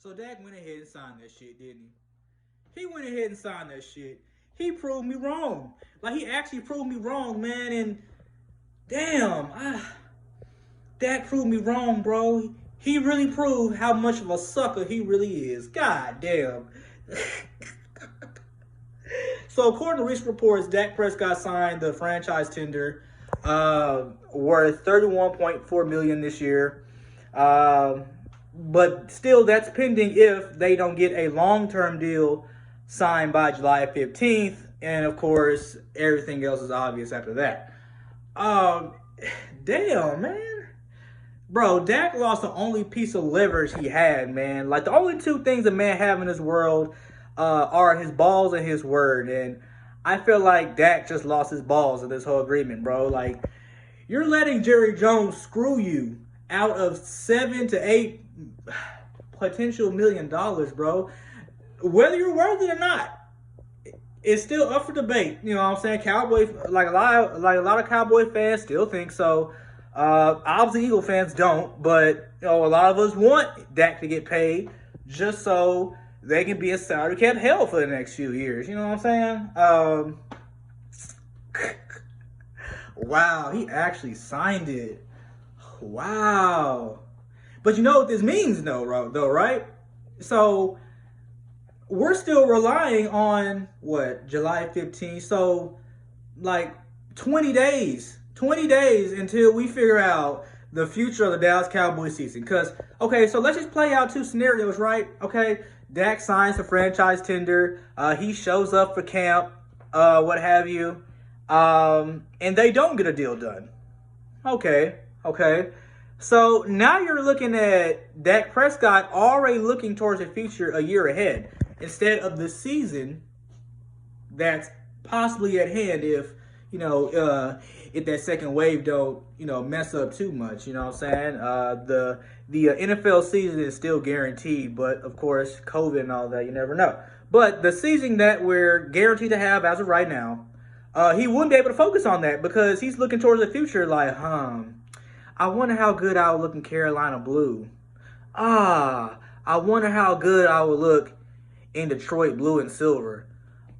So Dak went ahead and signed that shit, didn't he? He went ahead and signed that shit. He proved me wrong. Like he actually proved me wrong, man. And damn, Dak proved me wrong, bro. He really proved how much of a sucker he really is. God damn. So according to recent reports, Dak Prescott signed the franchise tender, worth 31.4 million this year. Um, but still, that's pending if they don't get a long-term deal signed by July 15th, and of course, everything else is obvious after that. Um, damn, man. Bro, Dak lost the only piece of leverage he had, man. Like, the only two things a man have in this world are his balls and his word. And I feel like Dak just lost his balls in this whole agreement, bro. Like, you're letting Jerry Jones screw you out of 7 to 8 potential $1 million, bro. Whether you're worth it or not, it's still up for debate. You know what I'm saying? Cowboy, like a lot of Cowboy fans still think so. Obviously, Eagle fans don't, but a lot of us want Dak to get paid just so they can be a salary cap hell for the next few years. You know what I'm saying? Wow, he actually signed it. Wow. But you know what this means, though, right? So we're still relying on what, July 15th. So like 20 days. 20 days until we figure out the future of the Dallas Cowboys season. Because, okay, so let's just play out two scenarios, right? Okay, Dak signs a franchise tender. He shows up for camp, what have you. And they don't get a deal done. Okay. So now you're looking at Dak Prescott already looking towards the future a year ahead instead of the season that's possibly at hand if that second wave don't mess up too much. You know what I'm saying? The NFL season is still guaranteed, but of course COVID and all that, you never know. But the season that we're guaranteed to have as of right now, he wouldn't be able to focus on that because he's looking towards the future like, I wonder how good I would look in Carolina blue. I wonder how good I would look in Detroit blue and silver.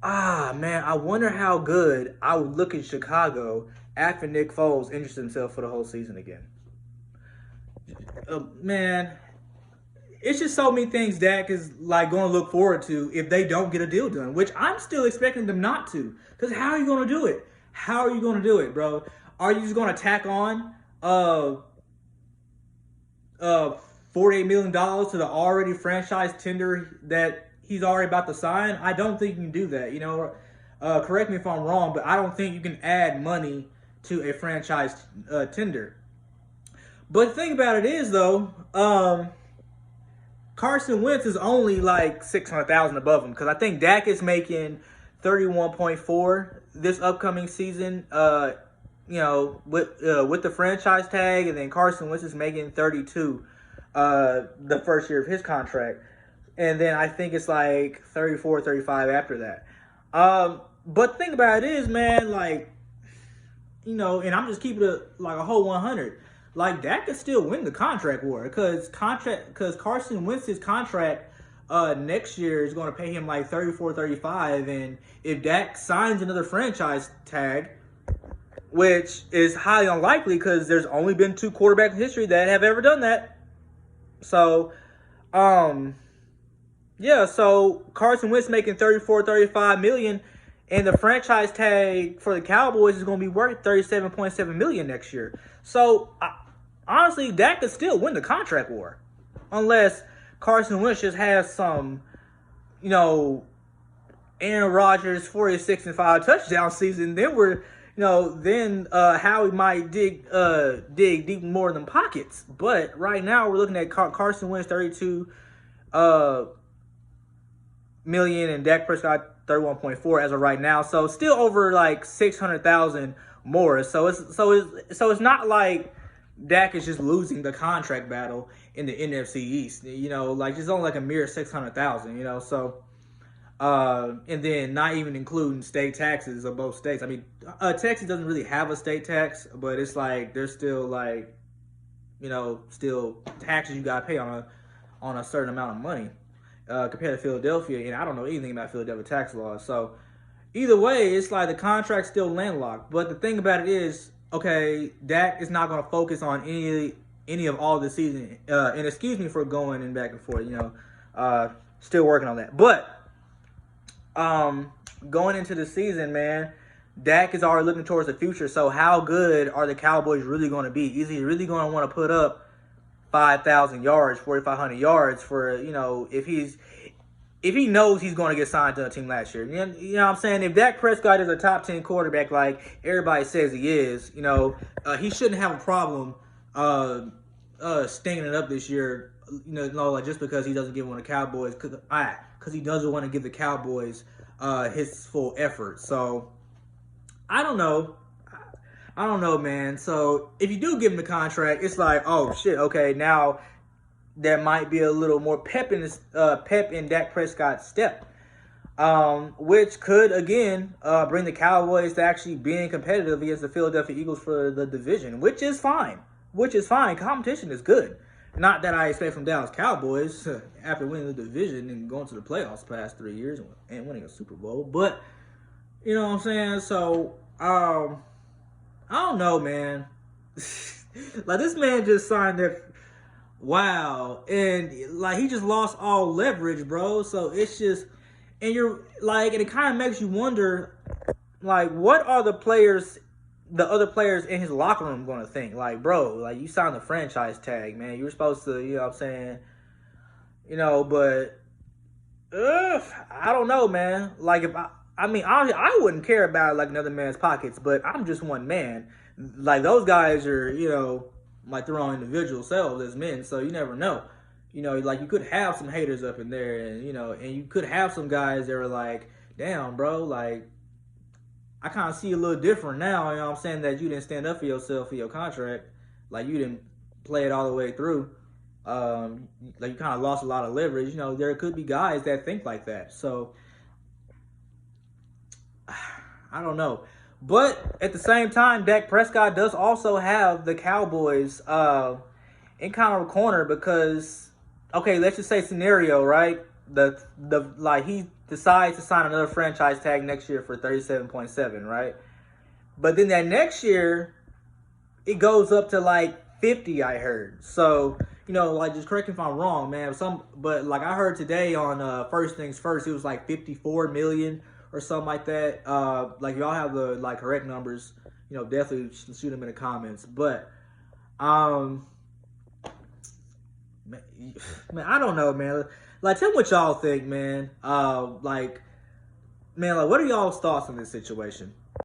Man, I wonder how good I would look in Chicago after Nick Foles injures himself for the whole season again. Man, it's just so many things Dak is like going to look forward to if they don't get a deal done, which I'm still expecting them not to. Because how are you going to do it? How are you going to do it, bro? Are you just going to tack on $48 million to the already franchise tender that he's already about to sign? I don't think you can do that. Correct me if I'm wrong, but I don't think you can add money to a franchise tender. But the thing about it is, though, Carson Wentz is only like $600,000 above him because I think Dak is making 31.4 this upcoming season. With the franchise tag, and then Carson Wentz is making 32 the first year of his contract. And then I think it's like 34, 35 after that. But the thing about it is, man, and I'm just keeping it like a whole 100. Like, Dak could still win the contract war because Carson Wentz's contract next year is going to pay him like 34, 35. And if Dak signs another franchise tag, which is highly unlikely because there's only been 2 quarterbacks in history that have ever done that. So, so Carson Wentz making 34, 35 million, and the franchise tag for the Cowboys is going to be worth 37.7 million next year. So, honestly, Dak could still win the contract war, unless Carson Wentz just has some, Aaron Rodgers 46-5 touchdown season. Then Howie might dig deep more than pockets. But right now we're looking at Carson Wentz 32 million and Dak Prescott 31.4 as of right now. So still over like 600,000 more. So it's not like Dak is just losing the contract battle in the NFC East. It's only like a mere 600,000. So. And then not even including state taxes of both states. I mean, Texas doesn't really have a state tax, but it's like there's still still taxes you gotta pay on on a certain amount of money compared to Philadelphia, and I don't know anything about Philadelphia tax laws. So either way, it's like the contract's still landlocked. But the thing about it is, okay, Dak is not going to focus on any of all this season. And excuse me for going and back and forth, still working on that. But going into the season, man, Dak is already looking towards the future. So how good are the Cowboys really going to be? Is he really going to want to put up 5,000 yards, 4,500 yards for, if he knows he's going to get signed to a team last year? You know what I'm saying? If Dak Prescott is a top 10 quarterback like everybody says he is, he shouldn't have a problem stinging it up this year, just because he doesn't give one to the Cowboys, because he doesn't want to give the Cowboys his full effort. So I don't know. Man. So if you do give him the contract, it's like, oh shit, okay, now there might be a little more pep in Dak Prescott's step, which could again bring the Cowboys to actually being competitive against the Philadelphia Eagles for the division, which is fine. Competition is good. Not that I expect from Dallas Cowboys after winning the division and going to the playoffs the past 3 years and winning a Super Bowl, but you know what I'm saying. So I don't know, man. Like, this man just signed that. Wow. And like, he just lost all leverage, bro. So it's just, and you're like, and it kind of makes you wonder, like, what are the other players in his locker room going to think? Like, bro, like, you signed the franchise tag, man. You were supposed to, you know what I'm saying? But I don't know, man. Like, honestly, I wouldn't care about like another man's pockets, but I'm just one man. Like, those guys are, like their own individual selves as men, so you never know. Like, you could have some haters up in there, and and you could have some guys that are like, damn, bro, like, I kind of see you a little different now, you know what I'm saying, that you didn't stand up for yourself for your contract. Like, you didn't play it all the way through. Like, you kind of lost a lot of leverage. There could be guys that think like that. So I don't know. But at the same time, Dak Prescott does also have the Cowboys in kind of a corner because, okay, let's just say scenario, right? He decides to sign another franchise tag next year for 37.7, right? But then that next year, it goes up to like 50, I heard. So, like, just correct me if I'm wrong, man. But like, I heard today on First Things First, it was like 54 million or something like that. Like, y'all have the like correct numbers, definitely shoot them in the comments. But man, I don't know, man. Like, tell me what y'all think, man. What are y'all's thoughts on this situation?